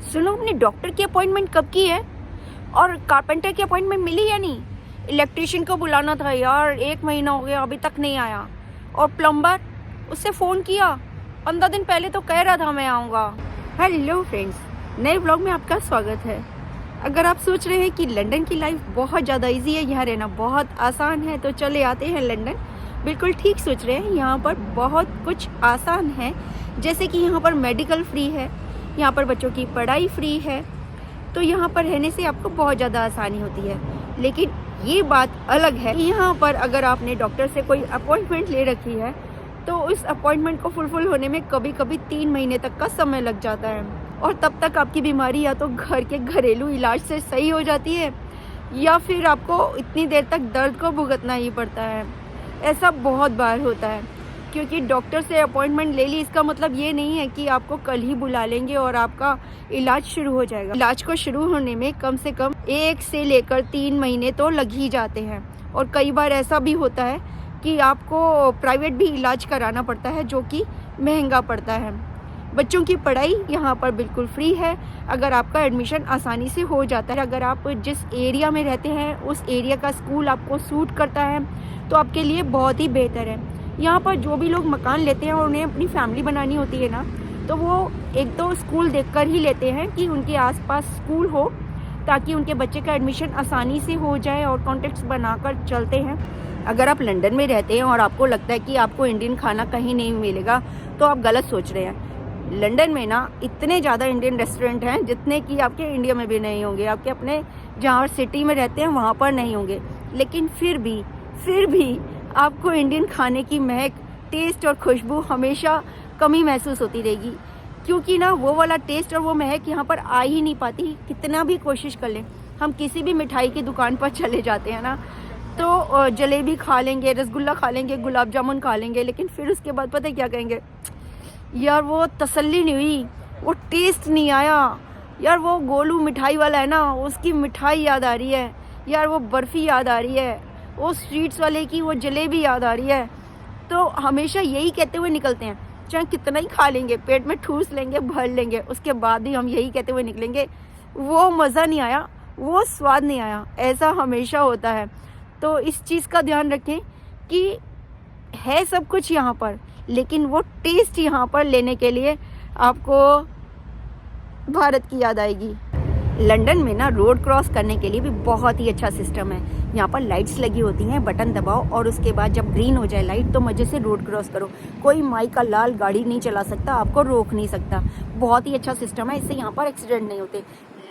सुनो, अपने डॉक्टर की अपॉइंटमेंट कब की है? और कारपेंटर की अपॉइंटमेंट मिली या नहीं? इलेक्ट्रिशियन को बुलाना था यार, 1 महीना हो गया अभी तक नहीं आया। और प्लम्बर, उससे फ़ोन किया, 15 दिन पहले तो कह रहा था मैं आऊँगा। हेलो फ्रेंड्स, नए ब्लॉग में आपका स्वागत है। अगर आप सोच रहे हैं कि लंदन की लाइफ बहुत ज़्यादा इजी है, यहाँ रहना बहुत आसान है, तो चले आते हैं लंदन। बिल्कुल ठीक सोच रहे हैं, यहाँ पर बहुत कुछ आसान है। जैसे कि यहाँ पर मेडिकल फ्री है, यहाँ पर बच्चों की पढ़ाई फ्री है, तो यहाँ पर रहने से आपको बहुत ज़्यादा आसानी होती है। लेकिन ये बात अलग है कि यहाँ पर अगर आपने डॉक्टर से कोई अपॉइंटमेंट ले रखी है तो उस अपॉइंटमेंट को फुलफिल होने में कभी कभी 3 महीने तक का समय लग जाता है। और तब तक आपकी बीमारी या तो घर के घरेलू इलाज से सही हो जाती है या फिर आपको इतनी देर तक दर्द को भुगतना ही पड़ता है। ऐसा बहुत बार होता है, क्योंकि डॉक्टर से अपॉइंटमेंट ले ली इसका मतलब ये नहीं है कि आपको कल ही बुला लेंगे और आपका इलाज शुरू हो जाएगा। इलाज को शुरू होने में कम से कम 1 से लेकर 3 महीने तो लग ही जाते हैं। और कई बार ऐसा भी होता है कि आपको प्राइवेट भी इलाज कराना पड़ता है, जो कि महंगा पड़ता है। बच्चों की पढ़ाई यहाँ पर बिल्कुल फ्री है अगर आपका एडमिशन आसानी से हो जाता है। अगर आप जिस एरिया में रहते हैं उस एरिया का स्कूल आपको सूट करता है तो आपके लिए बहुत ही बेहतर है। यहाँ पर जो भी लोग मकान लेते हैं और उन्हें अपनी फैमिली बनानी होती है ना, तो वो एक तो स्कूल देखकर ही लेते हैं कि उनके आसपास स्कूल हो, ताकि उनके बच्चे का एडमिशन आसानी से हो जाए, और कॉन्टेक्ट्स बनाकर चलते हैं। अगर आप लंदन में रहते हैं और आपको लगता है कि आपको इंडियन खाना कहीं नहीं मिलेगा, तो आप गलत सोच रहे हैं। लंदन में ना इतने ज़्यादा इंडियन रेस्टोरेंट हैं जितने कि आपके इंडिया में भी नहीं होंगे, आपके अपने जहाँ सिटी में रहते हैं वहाँ पर नहीं होंगे। लेकिन फिर भी आपको इंडियन खाने की महक, टेस्ट और खुशबू हमेशा कमी महसूस होती रहेगी, क्योंकि ना वो वाला टेस्ट और वो महक यहाँ पर आ ही नहीं पाती। कितना भी कोशिश कर लें, हम किसी भी मिठाई की दुकान पर चले जाते हैं ना, तो जलेबी खा लेंगे, रसगुल्ला खा लेंगे, गुलाब जामुन खा लेंगे, लेकिन फिर उसके बाद पता है क्या कहेंगे? यार वो तसल्ली नहीं हुई, वो टेस्ट नहीं आया यार। वो गोलू मिठाई वाला है ना, उसकी मिठाई याद आ रही है यार, वो बर्फ़ी याद आ रही है, वो स्वीट्स वाले की वो जलेबी याद आ रही है। तो हमेशा यही कहते हुए निकलते हैं, चाहे कितना ही खा लेंगे, पेट में ठूस लेंगे, भर लेंगे, उसके बाद भी हम यही कहते हुए निकलेंगे, वो मज़ा नहीं आया, वो स्वाद नहीं आया। ऐसा हमेशा होता है। तो इस चीज़ का ध्यान रखें कि है सब कुछ यहाँ पर, लेकिन वो टेस्ट यहाँ पर लेने के लिए आपको भारत की याद आएगी। लंदन में ना रोड क्रॉस करने के लिए भी बहुत ही अच्छा सिस्टम है। यहाँ पर लाइट्स लगी होती हैं, बटन दबाओ और उसके बाद जब ग्रीन हो जाए लाइट तो मज़े से रोड क्रॉस करो। कोई माई का लाल गाड़ी नहीं चला सकता, आपको रोक नहीं सकता। बहुत ही अच्छा सिस्टम है, इससे यहाँ पर एक्सीडेंट नहीं होते।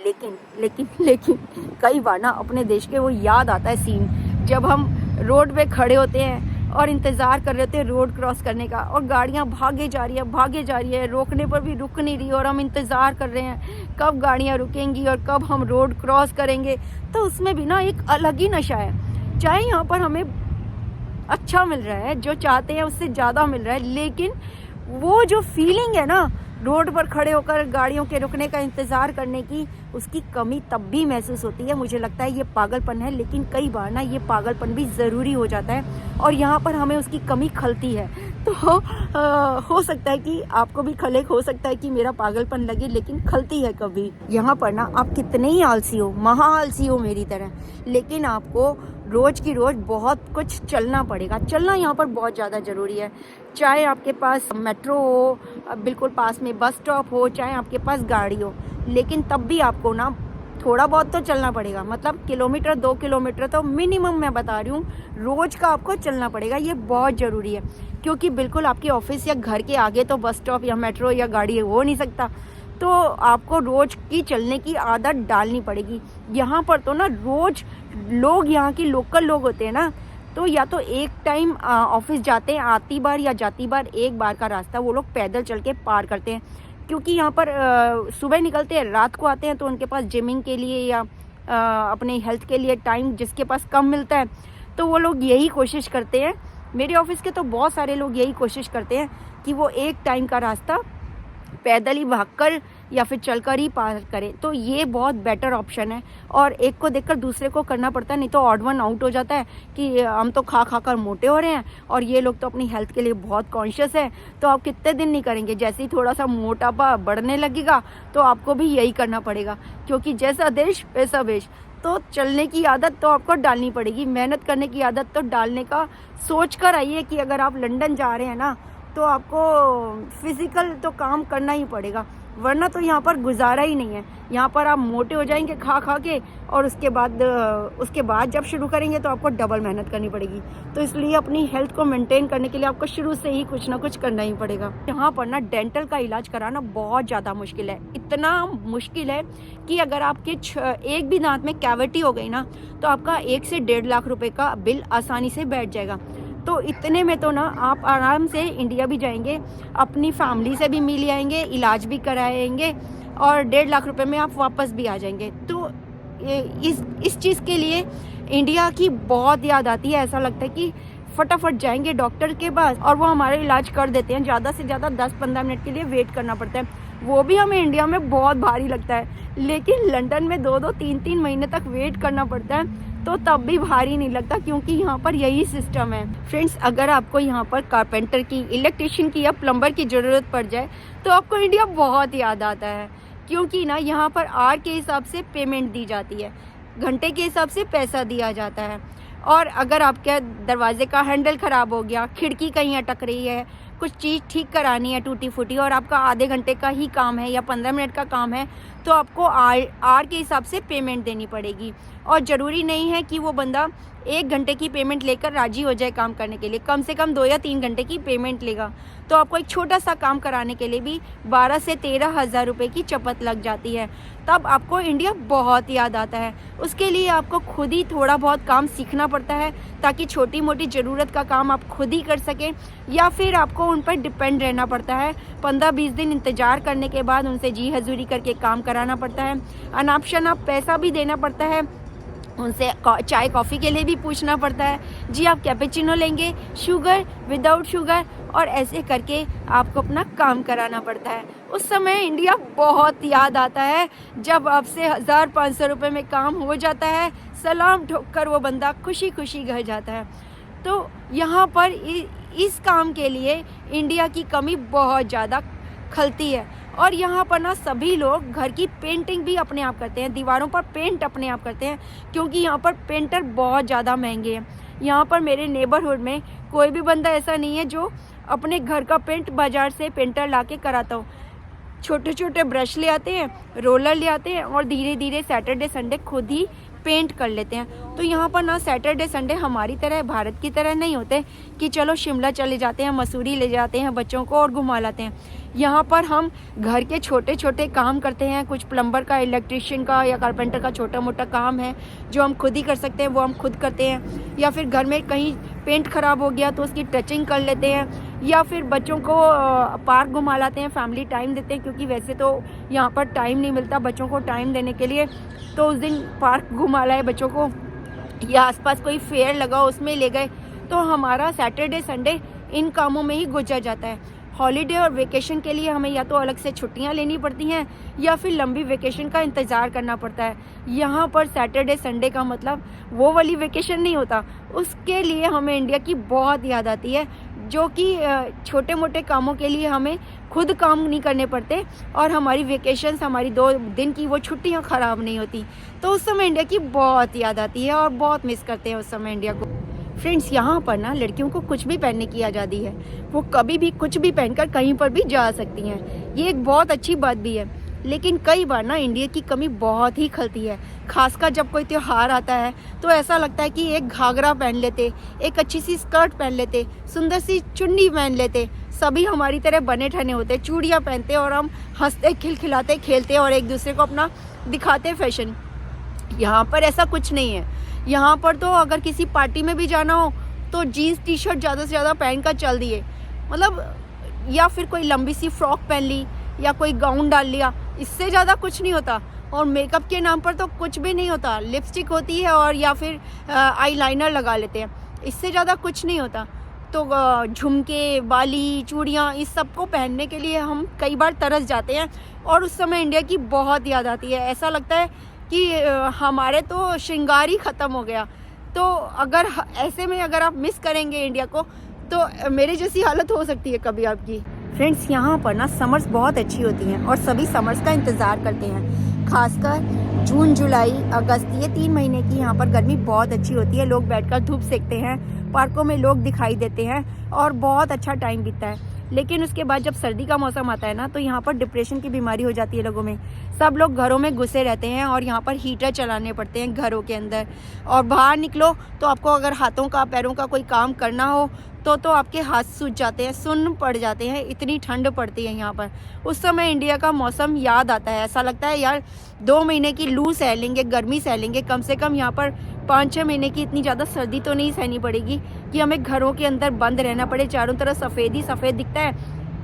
लेकिन कई बार ना अपने देश के वो याद आता है सीन, जब हम रोड पे खड़े होते हैं और इंतज़ार कर रहे होते हैं रोड क्रॉस करने का, और गाड़ियाँ भागे जा रही है, रोकने पर भी रुक नहीं रही, और हम इंतज़ार कर रहे हैं कब गाड़ियाँ रुकेंगी और कब हम रोड क्रॉस करेंगे। तो उसमें भी ना एक अलग ही नशा है। चाहे यहाँ पर हमें अच्छा मिल रहा है, जो चाहते हैं उससे ज़्यादा मिल रहा है, लेकिन वो जो फीलिंग है ना रोड पर खड़े होकर गाड़ियों के रुकने का इंतज़ार करने की, उसकी कमी तब भी महसूस होती है। मुझे लगता है ये पागलपन है, लेकिन कई बार ना ये पागलपन भी ज़रूरी हो जाता है, और यहाँ पर हमें उसकी कमी खलती है। तो हो सकता है कि आपको भी खले, हो सकता है कि मेरा पागलपन लगे, लेकिन खलती है कभी। यहाँ पर ना आप कितने ही आलसी हो, महा आलसी हो मेरी तरह, लेकिन आपको रोज़ की रोज़ बहुत कुछ चलना पड़ेगा। चलना यहाँ पर बहुत ज़्यादा ज़रूरी है। चाहे आपके पास मेट्रो हो, बिल्कुल पास में बस स्टॉप हो, चाहे आपके पास गाड़ी हो, लेकिन तब भी आपको ना थोड़ा बहुत तो चलना पड़ेगा। मतलब किलोमीटर 2 किलोमीटर तो मिनिमम मैं बता रही हूँ, रोज़ का आपको चलना पड़ेगा। ये बहुत ज़रूरी है, क्योंकि बिल्कुल आपके ऑफिस या घर के आगे तो बस स्टॉप या मेट्रो या गाड़ी हो नहीं सकता। तो आपको रोज़ की चलने की आदत डालनी पड़ेगी। यहाँ पर तो ना रोज़ लोग, यहाँ के लोकल लोग होते हैं ना, तो या तो एक टाइम ऑफिस जाते हैं, आती बार या जाती बार एक बार का रास्ता वो लोग पैदल चल के पार करते हैं, क्योंकि यहाँ पर सुबह निकलते हैं, रात को आते हैं, तो उनके पास जिमिंग के लिए या अपने हेल्थ के लिए टाइम जिसके पास कम मिलता है, तो वो लोग यही कोशिश करते हैं। मेरे ऑफिस के तो बहुत सारे लोग यही कोशिश करते हैं कि वो एक टाइम का रास्ता पैदल ही भागकर या फिर चलकर ही पार करें, तो ये बहुत बेटर ऑप्शन है। और एक को देखकर दूसरे को करना पड़ता है, नहीं तो ऑड वन आउट हो जाता है कि हम तो खा खा कर मोटे हो रहे हैं और ये लोग तो अपनी हेल्थ के लिए बहुत कॉन्शियस है। तो आप कितने दिन नहीं करेंगे, जैसे ही थोड़ा सा मोटापा बढ़ने लगेगा तो आपको भी यही करना पड़ेगा, क्योंकि जैसा देश वैसा वेश। तो चलने की आदत तो आपको डालनी पड़ेगी, मेहनत करने की आदत तो डालने का सोच कर आइए कि अगर आप लंदन जा रहे हैं ना तो आपको फिजिकल तो काम करना ही पड़ेगा, वरना तो यहाँ पर गुजारा ही नहीं है। यहाँ पर आप मोटे हो जाएंगे खा खा के, और उसके बाद जब शुरू करेंगे तो आपको डबल मेहनत करनी पड़ेगी। तो इसलिए अपनी हेल्थ को मेंटेन करने के लिए आपको शुरू से ही कुछ ना कुछ करना ही पड़ेगा। यहाँ पर ना डेंटल का इलाज कराना बहुत ज़्यादा मुश्किल है, इतना मुश्किल है कि अगर आपके एक भी दांत में कैविटी हो गई ना तो आपका 1 से 1.5 लाख रुपए का बिल आसानी से बैठ जाएगा। तो इतने में तो ना आप आराम से इंडिया भी जाएंगे, अपनी फैमिली से भी मिल आएंगे, इलाज भी कराएंगे और 1.5 लाख रुपए में आप वापस भी आ जाएंगे। तो इस चीज़ के लिए इंडिया की बहुत याद आती है। ऐसा लगता है कि फटाफट जाएंगे डॉक्टर के पास और वो हमारा इलाज कर देते हैं। ज़्यादा से ज़्यादा 10-15 मिनट के लिए वेट करना पड़ता है, वो भी हमें इंडिया में बहुत भारी लगता है। लेकिन लंदन में 2-2, 3-3 महीने तक वेट करना पड़ता है, तो तब भी भारी नहीं लगता, क्योंकि यहाँ पर यही सिस्टम है। फ्रेंड्स, अगर आपको यहाँ पर कारपेंटर की, इलेक्ट्रिशियन की या प्लम्बर की ज़रूरत पड़ जाए तो आपको इंडिया बहुत याद आता है, क्योंकि ना यहाँ पर आवर के हिसाब से पेमेंट दी जाती है, घंटे के हिसाब से पैसा दिया जाता है। और अगर आपके दरवाजे का हैंडल ख़राब हो गया, खिड़की कहीं अटक रही है, कुछ चीज़ ठीक करानी है टूटी फूटी और आपका आधे घंटे का ही काम है या 15 मिनट का काम है, तो आपको आर के हिसाब से पेमेंट देनी पड़ेगी। और ज़रूरी नहीं है कि वो बंदा 1 घंटे की पेमेंट लेकर राजी हो जाए काम करने के लिए, कम से कम 2 या 3 घंटे की पेमेंट लेगा। तो आपको एक छोटा सा काम कराने के लिए भी 12 से 13 हज़ार रुपये की चपत लग जाती है। तब आपको इंडिया बहुत याद आता है। उसके लिए आपको खुद ही थोड़ा बहुत काम सीखना पड़ता है, ताकि छोटी मोटी ज़रूरत का काम आप खुद ही कर सकें, या फिर आपको उन पर डिपेंड रहना पड़ता है। 15-20 दिन इंतज़ार करने के बाद उनसे जी हजूरी करके काम कराना पड़ता है। अनाप शनाप पैसा भी देना पड़ता है, उनसे चाय कॉफ़ी के लिए भी पूछना पड़ता है, जी आप कैपेचिनो लेंगे, शुगर, विदाउट शुगर, और ऐसे करके आपको अपना काम कराना पड़ता है। उस समय इंडिया बहुत याद आता है, जब आपसे 1000-500 रुपये में काम हो जाता है, सलाम ठोक कर वो बंदा खुशी खुशी घर जाता है। तो यहाँ पर इस काम के लिए इंडिया की कमी बहुत ज़्यादा खलती है। और यहाँ पर ना सभी लोग घर की पेंटिंग भी अपने आप करते हैं, दीवारों पर पेंट अपने आप करते हैं, क्योंकि यहाँ पर पेंटर बहुत ज़्यादा महंगे हैं। यहाँ पर मेरे नेबरहुड में कोई भी बंदा ऐसा नहीं है जो अपने घर का पेंट बाज़ार से पेंटर लाके कराता हो। छोटे छोटे ब्रश ले आते हैं, रोलर ले आते हैं और धीरे धीरे सैटरडे संडे खुद ही पेंट कर लेते हैं। तो यहाँ पर ना सैटरडे संडे हमारी तरह, भारत की तरह नहीं होते कि चलो शिमला चले जाते हैं, मसूरी ले जाते हैं बच्चों को और घुमा लाते हैं। यहाँ पर हम घर के छोटे छोटे काम करते हैं, कुछ प्लम्बर का, इलेक्ट्रिशियन का या कारपेंटर का छोटा मोटा काम है जो हम खुद ही कर सकते हैं, वो हम खुद करते हैं। या फिर घर में कहीं पेंट ख़राब हो गया तो उसकी टचिंग कर लेते हैं, या फिर बच्चों को पार्क घुमा लाते हैं, फैमिली टाइम देते हैं, क्योंकि वैसे तो यहाँ पर टाइम नहीं मिलता बच्चों को टाइम देने के लिए। तो उस दिन पार्क घुमा लाए बच्चों को, या आसपास कोई फेयर लगा उसमें ले गए। तो हमारा सैटरडे संडे इन कामों में ही गुजर जाता है। हॉलीडे और वेकेशन के लिए हमें या तो अलग से छुट्टियां लेनी पड़ती हैं या फिर लंबी वेकेशन का इंतज़ार करना पड़ता है। यहाँ पर सैटरडे संडे का मतलब वो वाली वेकेशन नहीं होता, उसके लिए हमें इंडिया की बहुत याद आती है, जो कि छोटे मोटे कामों के लिए हमें खुद काम नहीं करने पड़ते और हमारी वेकेशंस, हमारी 2 दिन की वो छुट्टियाँ ख़राब नहीं होती। तो उस समय इंडिया की बहुत याद आती है और बहुत मिस करते हैं उस समय इंडिया को। फ्रेंड्स, यहाँ पर ना लड़कियों को कुछ भी पहनने की आज़ादी है, वो कभी भी कुछ भी पहनकर कहीं पर भी जा सकती हैं। ये एक बहुत अच्छी बात भी है, लेकिन कई बार ना इंडिया की कमी बहुत ही खलती है। खासकर जब कोई त्यौहार आता है तो ऐसा लगता है कि एक घाघरा पहन लेते, एक अच्छी सी स्कर्ट पहन लेते, सुंदर सी चुन्नी पहन लेते, सभी हमारी तरह बने ठने होते, चूड़ियाँ पहनते और हम हंसते खिलखिलाते खेलते और एक दूसरे को अपना दिखाते फैशन। यहाँ पर ऐसा कुछ नहीं है। यहाँ पर तो अगर किसी पार्टी में भी जाना हो तो जीन्स टी शर्ट ज़्यादा से ज़्यादा पहन कर चल दिए, मतलब, या फिर कोई लंबी सी फ्रॉक पहन ली या कोई गाउन डाल लिया, इससे ज़्यादा कुछ नहीं होता। और मेकअप के नाम पर तो कुछ भी नहीं होता, लिपस्टिक होती है और या फिर आईलाइनर लगा लेते हैं, इससे ज़्यादा कुछ नहीं होता। तो झुमके, बाली, चूड़ियाँ इस सब को पहनने के लिए हम कई बार तरस जाते हैं और उस समय इंडिया की बहुत याद आती है। ऐसा लगता है कि हमारे तो श्रृंगार ही ख़त्म हो गया। तो अगर ऐसे में अगर आप मिस करेंगे इंडिया को तो मेरे जैसी हालत हो सकती है कभी आपकी। फ्रेंड्स, यहाँ पर ना समर्स बहुत अच्छी होती हैं और सभी समर्स का इंतज़ार करते हैं। खासकर जून, जुलाई, अगस्त, ये 3 महीने की यहाँ पर गर्मी बहुत अच्छी होती है। लोग बैठकर धूप सेकते हैं, पार्कों में लोग दिखाई देते हैं और बहुत अच्छा टाइम बीतता है। लेकिन उसके बाद जब सर्दी का मौसम आता है ना, तो यहाँ पर डिप्रेशन की बीमारी हो जाती है लोगों में। सब लोग घरों में घुसे रहते हैं और यहाँ पर हीटर चलाने पड़ते हैं घरों के अंदर। और बाहर निकलो तो आपको अगर हाथों का, पैरों का कोई काम करना हो तो आपके हाथ सूज जाते हैं, सुन्न पड़ जाते हैं, इतनी ठंड पड़ती है यहाँ पर। उस समय इंडिया का मौसम याद आता है। ऐसा लगता है यार 2 महीने की लू सह लेंगे, गर्मी सह लेंगे, कम से कम यहाँ पर 5-6 महीने की इतनी ज़्यादा सर्दी तो नहीं सहनी पड़ेगी कि हमें घरों के अंदर बंद रहना पड़े। चारों तरफ सफ़ेद ही सफ़ेद दिखता है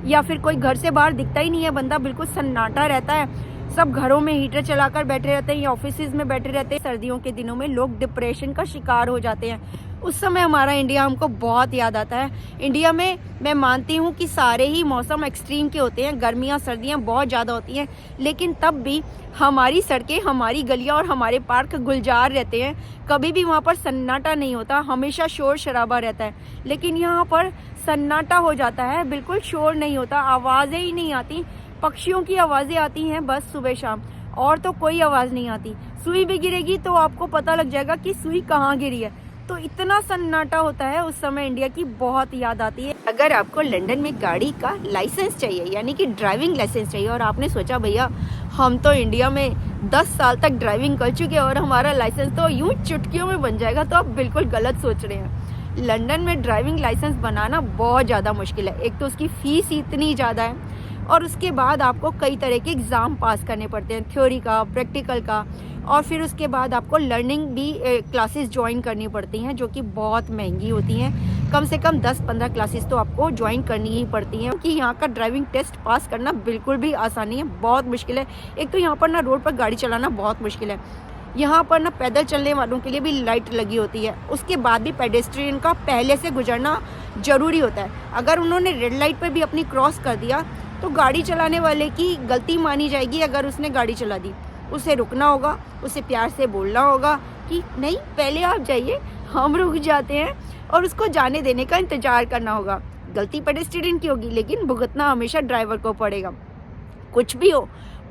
या फिर कोई घर से बाहर दिखता ही नहीं है, बंदा बिल्कुल सन्नाटा रहता है। सब घरों में हीटर चलाकर बैठे रहते हैं या ऑफिसेज में बैठे रहते हैं। सर्दियों के दिनों में लोग डिप्रेशन का शिकार हो जाते हैं। उस समय हमारा इंडिया हमको बहुत याद आता है। इंडिया में मैं मानती हूँ कि सारे ही मौसम एक्सट्रीम के होते हैं, गर्मियाँ सर्दियाँ बहुत ज़्यादा होती हैं, लेकिन तब भी हमारी सड़कें, हमारी गलियाँ और हमारे पार्क गुलजार रहते हैं। कभी भी वहाँ पर सन्नाटा नहीं होता, हमेशा शोर शराबा रहता है। लेकिन यहाँ पर सन्नाटा हो जाता है, बिल्कुल शोर नहीं होता, आवाज़ें ही नहीं आती। पक्षियों की आवाज़ें आती हैं बस सुबह शाम, और तो कोई आवाज़ नहीं आती। सुई भी गिरेगी तो आपको पता लग जाएगा कि सुई कहाँ गिरी है। तो इतना सन्नाटा होता है, उस समय इंडिया की बहुत याद आती है। अगर आपको लंदन में गाड़ी का लाइसेंस चाहिए, यानी कि ड्राइविंग लाइसेंस चाहिए, और आपने सोचा भैया हम तो इंडिया में 10 साल तक ड्राइविंग कर चुके हैं और हमारा लाइसेंस तो यूं चुटकियों में बन जाएगा, तो आप बिल्कुल गलत सोच रहे हैं। लंदन में ड्राइविंग लाइसेंस बनाना बहुत ज़्यादा मुश्किल है। एक तो उसकी फ़ीस ही इतनी ज़्यादा है और उसके बाद आपको कई तरह के एग्ज़ाम पास करने पड़ते हैं, थ्योरी का, प्रैक्टिकल का, और फिर उसके बाद आपको लर्निंग भी क्लासेस ज्वाइन करनी पड़ती हैं जो कि बहुत महंगी होती हैं। कम से कम 10-15 क्लासेस तो आपको ज्वाइन करनी ही पड़ती हैं, क्योंकि यहाँ का ड्राइविंग टेस्ट पास करना बिल्कुल भी आसान नहीं है, बहुत मुश्किल है। एक तो यहाँ पर ना रोड पर गाड़ी चलाना बहुत मुश्किल है। यहाँ पर ना पैदल चलने वालों के लिए भी लाइट लगी होती है, उसके बाद भी पेडेस्ट्रियन का पहले से गुजरना ज़रूरी होता है। अगर उन्होंने रेड लाइट पर भी अपनी क्रॉस कर दिया तो गाड़ी चलाने वाले की गलती मानी जाएगी। अगर उसने गाड़ी चला दी, उसे रुकना होगा, उसे प्यार से बोलना होगा कि नहीं पहले आप जाइए, हम रुक जाते हैं, और उसको जाने देने का इंतज़ार करना होगा। गलती पेडेस्ट्रियन की होगी, लेकिन भुगतना हमेशा ड्राइवर को पड़ेगा। कुछ भी हो,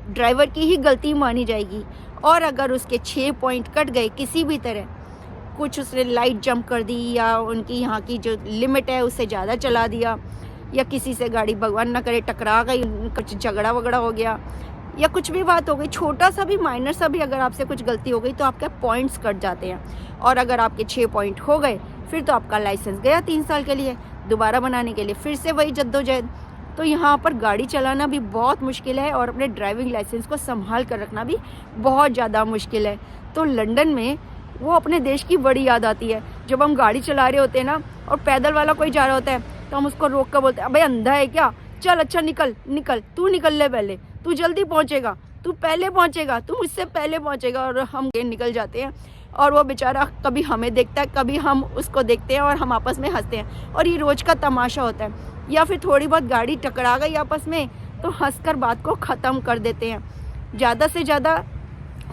ड्राइवर की ही गलती मानी जाएगी। और अगर उसके 6 पॉइंट कट गए किसी भी तरह, कुछ उसने लाइट जंप कर दी या उनकी यहाँ की जो लिमिट है उससे ज़्यादा चला दिया, या किसी से गाड़ी भगवान ना करे टकरा गई, कुछ झगड़ा वगड़ा हो गया, या कुछ भी बात हो गई, छोटा सा भी, माइनर सा भी अगर आपसे कुछ गलती हो गई तो आपके पॉइंट्स कट जाते हैं। और अगर आपके 6 पॉइंट हो गए फिर तो आपका लाइसेंस गया 3 साल के लिए, दोबारा बनाने के लिए फिर से वही जद्दोजहद। तो यहाँ पर गाड़ी चलाना भी बहुत मुश्किल है और अपने ड्राइविंग लाइसेंस को संभाल कर रखना भी बहुत ज़्यादा मुश्किल है। तो लंदन में वो अपने देश की बड़ी याद आती है। जब हम गाड़ी चला रहे होते हैं ना और पैदल वाला कोई जा रहा होता है तो हम उसको रोक कर बोलते हैं, अबे अंधा है क्या, चल अच्छा निकल निकल, तू निकल ले, पहले तू जल्दी पहुंचेगा, तू पहले पहुंचेगा, तू मुझसे पहले पहुंचेगा। और हम निकल जाते हैं और वो बेचारा कभी हमें देखता है, कभी हम उसको देखते हैं और हम आपस में हंसते हैं। और ये रोज़ का तमाशा होता है। या फिर थोड़ी बहुत गाड़ी टकरा गई आपस में तो हंसकर बात को ख़त्म कर देते हैं। ज़्यादा से ज़्यादा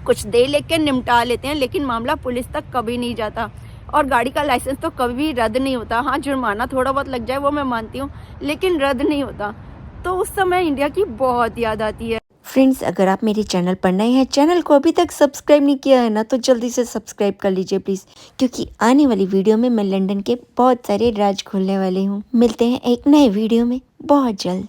कुछ दे लेके निपटा लेते हैं, लेकिन मामला पुलिस तक कभी नहीं जाता। और गाड़ी का लाइसेंस तो कभी रद्द नहीं होता। हाँ, जुर्माना थोड़ा बहुत लग जाए वो मैं मानती हूँ, लेकिन रद्द नहीं होता। तो उस समय इंडिया की बहुत याद आती है। फ्रेंड्स, अगर आप मेरे चैनल पर नए हैं, चैनल को अभी तक सब्सक्राइब नहीं किया है ना, तो जल्दी से सब्सक्राइब कर लीजिए प्लीज़, क्योंकि आने वाली वीडियो में मैं लंदन के बहुत सारे राज खोलने वाली हूँ। मिलते हैं एक नए वीडियो में बहुत जल्द।